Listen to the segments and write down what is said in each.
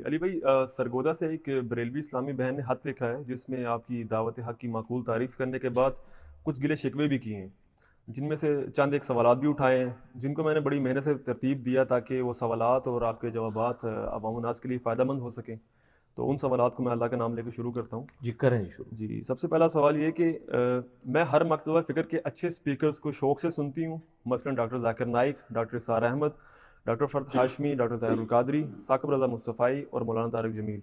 جی علی بھائی، سرگودا سے ایک بریلوی اسلامی بہن نے خط لکھا ہے جس میں آپ کی دعوت حق کی معقول تعریف کرنے کے بعد کچھ گلے شکوے بھی کیے ہیں، جن میں سے چند ایک سوالات بھی اٹھائے ہیں جن کو میں نے بڑی محنت سے ترتیب دیا تاکہ وہ سوالات اور آپ کے جوابات عوام الناس کے لیے فائدہ مند ہو سکیں۔ تو ان سوالات کو میں اللہ کا نام لے کے شروع کرتا ہوں۔ جی کریں شروع۔ جی، سب سے پہلا سوال یہ کہ میں ہر مکتبہ فکر کے اچھے سپیکرز کو شوق سے سنتی ہوں، مثلا ڈاکٹر ذاکر نائک، ڈاکٹر اسرار احمد، ڈاکٹر فرد ہاشمی، ڈاکٹر طاہر القادری، ثاقب رضا مصطفی اور مولانا طارق جمیل،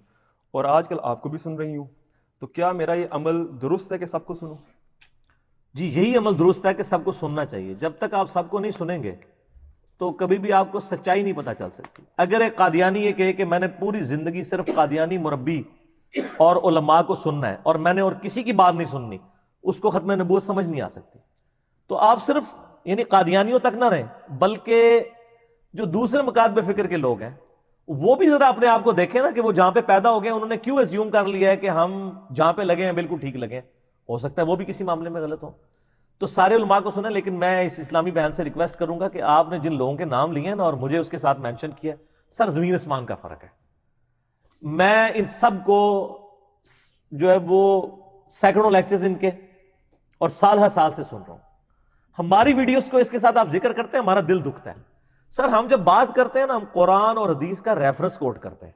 اور آج کل آپ کو بھی سن رہی ہوں۔ تو کیا میرا یہ عمل درست ہے کہ سب کو سنوں؟ جی یہی عمل درست ہے کہ سب کو سننا چاہیے۔ جب تک آپ سب کو نہیں سنیں گے تو کبھی بھی آپ کو سچائی نہیں پتہ چل سکتی۔ اگر ایک قادیانی یہ کہے کہ میں نے پوری زندگی صرف قادیانی مربی اور علماء کو سننا ہے اور میں نے اور کسی کی بات نہیں سننی، اس کو ختم نبوت سمجھ نہیں آ سکتی۔ تو آپ صرف یعنی قادیانیوں تک نہ رہیں، بلکہ جو دوسرے مکاتب فکر کے لوگ ہیں وہ بھی ذرا اپنے آپ کو دیکھیں نا کہ وہ جہاں پہ پیدا ہو گئے انہوں نے کیوں ایزیوم کر لیا ہے کہ ہم جہاں پہ لگے ہیں بالکل ٹھیک لگے ہیں۔ ہو سکتا ہے وہ بھی کسی معاملے میں غلط ہو۔ تو سارے علماء کو سنیں، لیکن میں اس اسلامی بہن سے ریکویسٹ کروں گا کہ آپ نے جن لوگوں کے نام لیے ہیں نا اور مجھے اس کے ساتھ مینشن کیا، سر زمین اسمان کا فرق ہے۔ میں ان سب کو جو ہے وہ سینکڑوں لیکچرز ان کے اور سال ہر سال سے سن رہا ہوں۔ ہماری ویڈیوز کو اس کے ساتھ آپ ذکر کرتے ہیں، ہمارا دل دکھتا ہے۔ سر ہم جب بات کرتے ہیں نا، ہم قرآن اور حدیث کا ریفرنس کوٹ کرتے ہیں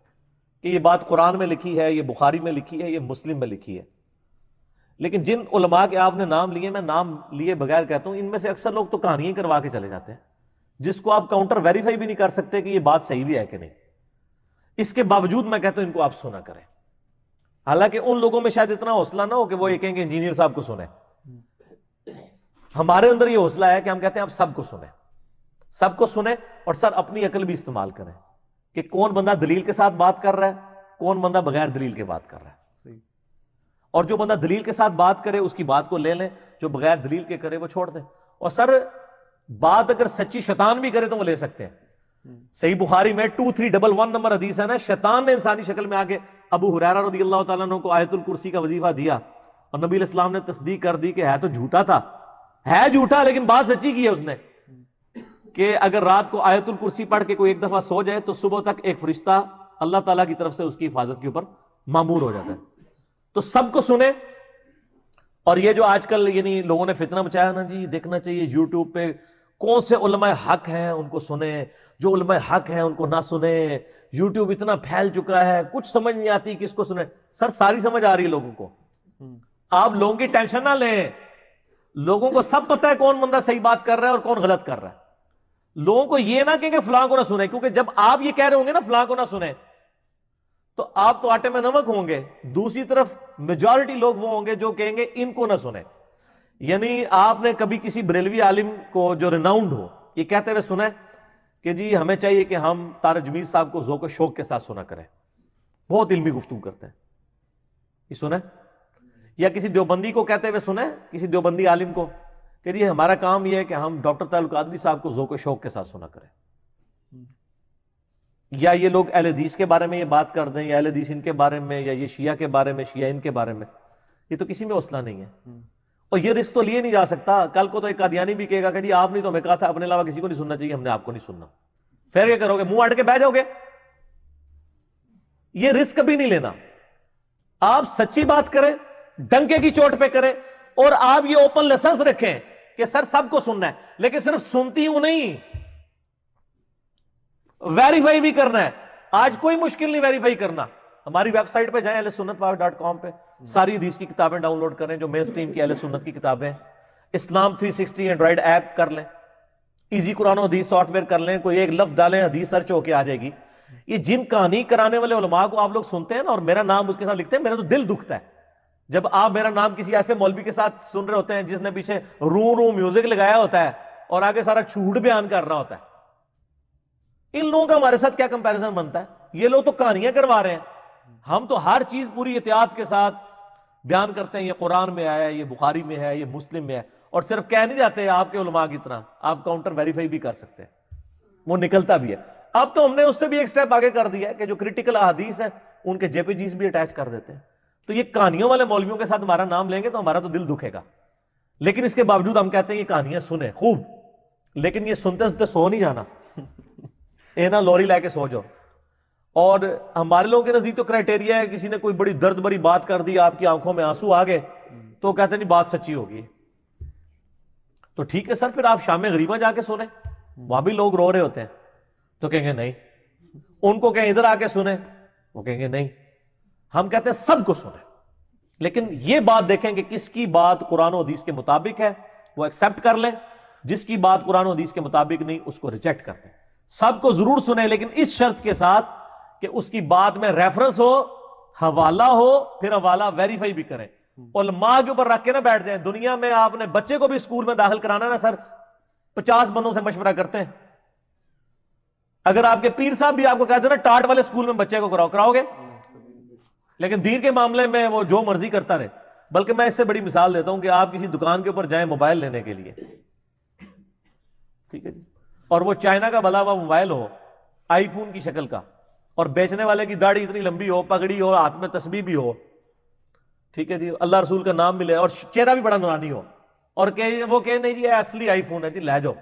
کہ یہ بات قرآن میں لکھی ہے، یہ بخاری میں لکھی ہے، یہ مسلم میں لکھی ہے۔ لیکن جن علماء کے آپ نے نام لیے، میں نام لیے بغیر کہتا ہوں، ان میں سے اکثر لوگ تو کہانیاں کروا کے چلے جاتے ہیں جس کو آپ کاؤنٹر ویریفائی بھی نہیں کر سکتے کہ یہ بات صحیح بھی ہے کہ نہیں۔ اس کے باوجود میں کہتا ہوں ان کو آپ سنا کریں، حالانکہ ان لوگوں میں شاید اتنا حوصلہ نہ ہو کہ وہ یہ کہیں کہ انجینئر صاحب کو سنیں۔ ہمارے اندر یہ حوصلہ ہے کہ ہم کہتے ہیں آپ سب کو سنیں، سب کو سنیں، اور سر اپنی عقل بھی استعمال کریں کہ کون بندہ دلیل کے ساتھ بات کر رہا ہے، کون بندہ بغیر دلیل کے بات کر رہا ہے۔ اور جو بندہ دلیل کے ساتھ بات کرے اس کی بات کو لے لیں، جو بغیر دلیل کے کرے وہ چھوڑ دیں۔ اور سر بات اگر سچی شیطان بھی کرے تو وہ لے سکتے ہیں۔ صحیح بخاری میں 2311 نمبر حدیث ہے نا، شیطان نے انسانی شکل میں آگے ابو ہریرہ رضی اللہ تعالیٰ عنہ کو آیت الکرسی کا وظیفہ دیا اور نبی علیہ السلام نے تصدیق کر دی کہ ہے تو جھوٹا تھا، ہے جھوٹا لیکن بات سچی کی ہے اس نے، کہ اگر رات کو آیت الکرسی پڑھ کے کوئی ایک دفعہ سو جائے تو صبح تک ایک فرشتہ اللہ تعالیٰ کی طرف سے اس کی حفاظت کے اوپر مامور ہو جاتا ہے۔ تو سب کو سنیں۔ اور یہ جو آج کل یعنی لوگوں نے فتنہ مچایا نا جی، دیکھنا چاہیے یوٹیوب پہ کون سے علماء حق ہیں ان کو سنیں، جو علماء حق ہیں ان کو نہ سنیں۔ یوٹیوب اتنا پھیل چکا ہے، کچھ سمجھ نہیں آتی کس کو سنیں۔ سر ساری سمجھ آ رہی ہے لوگوں کو، آپ لوگوں کی ٹینشن نہ لیں۔ لوگوں کو سب پتہ ہے کون بندہ صحیح بات کر رہا ہے اور کون غلط کر رہا ہے۔ لوگوں کو یہ نہ کہیں کہ فلاں کو نہ سنیں، کیونکہ جب آپ یہ کہہ رہے ہوں گے نا فلاں کو نہ سنیں تو آپ تو آٹے میں نمک ہوں گے، دوسری طرف میجورٹی لوگ وہ ہوں گے جو کہیں گے ان کو نہ سنیں۔ یعنی آپ نے کبھی کسی بریلوی عالم کو جو ریناؤنڈ ہو یہ کہتے ہوئے سنا ہے کہ جی ہمیں چاہیے کہ ہم طارق جمیل صاحب کو ذوق و شوق کے ساتھ سنا کریں، بہت علمی گفتگو کرتے ہیں، یہ سنا ہے؟ یا کسی دیوبندی کو کہتے ہوئے سنا ہے، کسی دیوبندی عالم کو کہ جی ہمارا کام یہ ہے کہ ہم ڈاکٹر طاہر القادری صاحب کو ذوق و شوق کے ساتھ سنا کریں؟ یا یہ لوگ اہل حدیث کے بارے میں یہ بات کر دیں، یا اہل حدیث ان کے بارے میں، یا یہ شیعہ کے بارے میں، شیعہ ان کے بارے میں، یہ تو کسی میں حوصلہ نہیں ہے۔ اور یہ رسک تو لیے نہیں جا سکتا۔ کل کو تو ایک قادیانی بھی کہے گا کہ جی آپ نے تو ہمیں کہا تھا اپنے علاوہ کسی کو نہیں سننا چاہیے، ہم نے آپ کو نہیں سننا، پھر کیا کرو گے؟ منہ اڑ کے بیٹھ جاؤ گے؟ یہ رسک کبھی نہیں لینا۔ آپ سچی بات کریں، ڈنکے کی چوٹ پہ کریں، اور آپ یہ اوپن لائسنس رکھیں کہ سر سب کو سننا ہے، لیکن صرف سنتی ہوں نہیں، ویریفائی بھی کرنا ہے۔ آج کوئی مشکل نہیں ویریفائی کرنا۔ ہماری ویب سائٹ پہ جائیں اہلسنت.com پہ، ساری حدیث کی کتابیں ڈاؤن لوڈ کریں جو مین سٹریم کی اہل سنت کی کتابیں، اسلام 360 اینڈرائڈ ایپ کر لیں، ایزی قرآن و حدیث سافٹ ویئر کر لیں، کوئی ایک لفظ ڈالیں حدیث سرچ ہو کے آ جائے گی۔ یہ جن کہانی کرانے والے علماء کو آپ لوگ سنتے ہیں نا اور میرا نام اس کے ساتھ لکھتے ہیں، میرا تو دل دکھتا ہے جب آپ میرا نام کسی ایسے مولوی کے ساتھ سن رہے ہوتے ہیں جس نے پیچھے رو میوزک لگایا ہوتا ہے اور آگے سارا جھوٹ بیان کر رہا ہوتا ہے۔ ان لوگوں کا ہمارے ساتھ کیا کمپیریزن بنتا ہے؟ یہ لوگ تو کہانیاں کروا رہے ہیں، ہم تو ہر چیز پوری احتیاط کے ساتھ بیان کرتے ہیں، یہ قرآن میں آیا ہے، یہ بخاری میں ہے، یہ مسلم میں ہے، اور صرف کہہ نہیں جاتے آپ کے علماء کی طرح، آپ کاؤنٹر ویریفائی بھی کر سکتے ہیں، وہ نکلتا بھی ہے۔ اب تو ہم نے اس سے بھی ایک سٹیپ آگے کر دیا ہے کہ جو کریٹیکل احادیث ہیں ان کے جے پی جیز بھی اٹیچ کر دیتے ہیں۔ تو یہ کہانیوں والے مولویوں کے ساتھ ہمارا نام لیں گے تو ہمارا تو دل دکھے گا، لیکن اس کے باوجود ہم کہتے ہیں یہ کہانیاں سنیں خوب، لیکن یہ سنتے سنتے سو نہیں جانا، اے نا لوری لے کے سو جاؤ۔ اور ہمارے لوگوں کے نزدیک تو کرائٹیریا ہے کسی نے کوئی بڑی درد بری بات کر دی, آپ کی آنکھوں میں آنسو آ گئے تو کہتے ہیں نہیں بات سچی ہوگی. تو ٹھیک ہے سر, پھر آپ شام غریبہ جا کے سنیں, وہاں بھی لوگ رو رہے ہوتے ہیں, تو کہیں گے نہیں. ان کو کہیں ادھر آ کے سنیں, وہ کہیں گے نہیں. ہم کہتے ہیں سب کو سنیں, لیکن یہ بات دیکھیں کہ کس کی بات قرآن و حدیث کے مطابق ہے وہ ایکسپٹ کر لیں, جس کی بات قرآن و حدیث کے مطابق نہیں اس کو ریجیکٹ کر دیں. سب کو ضرور سنیں, لیکن اس شرط کے ساتھ کہ اس کی بات میں ریفرنس ہو, حوالہ ہو, پھر حوالہ ویریفائی بھی کریں. علماء کے اوپر رکھ کے نہ بیٹھ جائیں. دنیا میں آپ نے بچے کو بھی اسکول میں داخل کرانا نا سر, 50 بندوں سے مشورہ کرتے ہیں. اگر آپ کے پیر صاحب بھی آپ کو کہتے ہیں نا ٹاٹ والے اسکول میں بچے کو کراؤ گے, لیکن دین کے معاملے میں وہ جو مرضی کرتا رہے. بلکہ میں اس سے بڑی مثال دیتا ہوں کہ آپ کسی دکان کے اوپر جائیں موبائل لینے کے لیے, ٹھیک ہے جی, اور وہ چائنا کا بھلا ہوا موبائل ہو آئی فون کی شکل کا, اور بیچنے والے کی داڑھی اتنی لمبی ہو, پگڑی ہو, ہاتھ میں تسبیح بھی ہو, ٹھیک ہے جی, اللہ رسول کا نام ملے اور چہرہ بھی بڑا نورانی ہو, اور وہ کہ نہیں جی اصلی آئی فون ہے جی, لے جاؤ,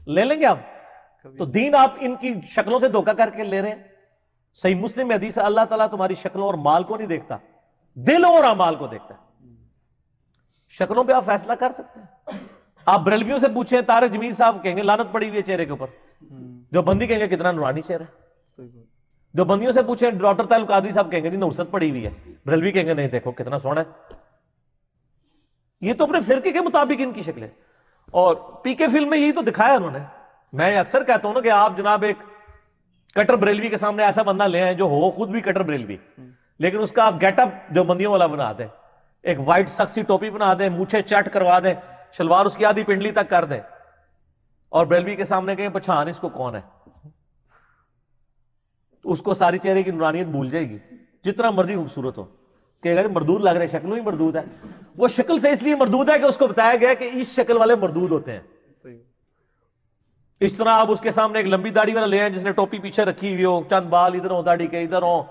لے لیں گے آپ؟ تو دین آپ ان کی شکلوں سے دھوکہ کر کے لے رہے ہیں. صحیح مسلم میں حدیث ہے اللہ تعالیٰ تمہاری شکلوں اور مال کو نہیں دیکھتا, دلوں اور اعمال کو دیکھتا ہے. شکلوں پہ آپ فیصلہ کر سکتے ہیں. آپ بریلویوں سے پوچھیں, طارق جمیل صاحب کہیں گے لعنت پڑی ہوئی ہے چہرے کے اوپر, جو بندی کہیں گے کتنا نورانی چہرہ ہے. جو بندیوں سے پوچھیں ڈاکٹر طاہر القادری صاحب کہیں گے جی نوست پڑی ہوئی ہے, بریلوی کہیں گے نہیں دیکھو کتنا سونا ہے. یہ تو اپنے فرقے کے مطابق ان کی شکلیں, اور پی کے فلم میں یہی تو دکھایا انہوں نے. میں اکثر کہتا ہوں نا کہ آپ جناب ایک کٹر بریلوی کے سامنے ایسا بندہ لے آئیں جو ہو خود بھی کٹر بریلوی, لیکن اس کا آپ گیٹ اپ جو بندیوں والا بنا دیں, ایک وائٹ سکسی ٹوپی بنا دیں, مونچھیں چٹ کروا دیں, شلوار اس کی آدھی پنڈلی تک کر دیں, اور بریلوی کے سامنے کہیں پہچان اس کو کون ہے, اس کو ساری چہرے کی نورانیت بھول جائے گی, جتنا مرضی خوبصورت ہو. کہ اگر مردود لگ رہے, شکلوں ہی مردود ہے. وہ شکل سے اس لیے مردود ہے کہ اس کو بتایا گیا کہ اس شکل والے مردود ہوتے ہیں. اس طرح آپ اس کے سامنے ایک لمبی داڑھی والا لے آئیں جس نے ٹوپی پیچھے رکھی ہوئی ہو, چند بال ادھر ہو, داڑھی کے ادھر ہو,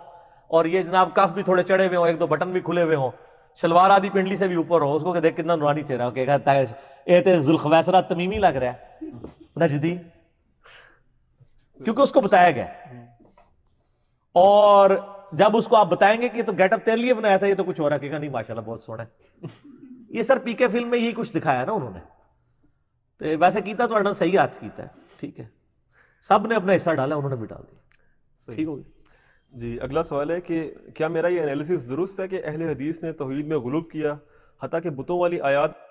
اور یہ جناب کف بھی تھوڑے چڑھے ہوئے ہوں, ایک دو بٹن بھی کھلے ہوئے ہوں, شلوار آدھی پنڈلی سے بھی اوپر ہو, اس کو کہ دیکھ کتنا نورانی چہرہ ہو, کہ کہتا ہے اے تے ذوالخویسرہ تمیمی لگ رہا ہے نجدی, کیونکہ اس کو بتایا گیا. اور جب اس کو آپ بتائیں گے کہ تو گیٹ اپ تیرے لیے بنایا تھا, یہ تو کچھ اور ہے, کہ نہیں ماشاءاللہ بہت سونا ہے. یہ سر پی کے فلم میں یہی کچھ دکھایا نا انہوں نے. تو ویسے کیتا تو صحیح ہاتھ کیتا ہے, ٹھیک ہے, سب نے اپنا حصہ ڈالا, انہوں نے بھی ڈال دیا, ٹھیک ہو گیا. جی اگلا سوال ہے کہ کیا میرا یہ انالیسس درست ہے کہ اہل حدیث نے توحید میں غلو کیا, حتیٰ کہ بتوں والی آیات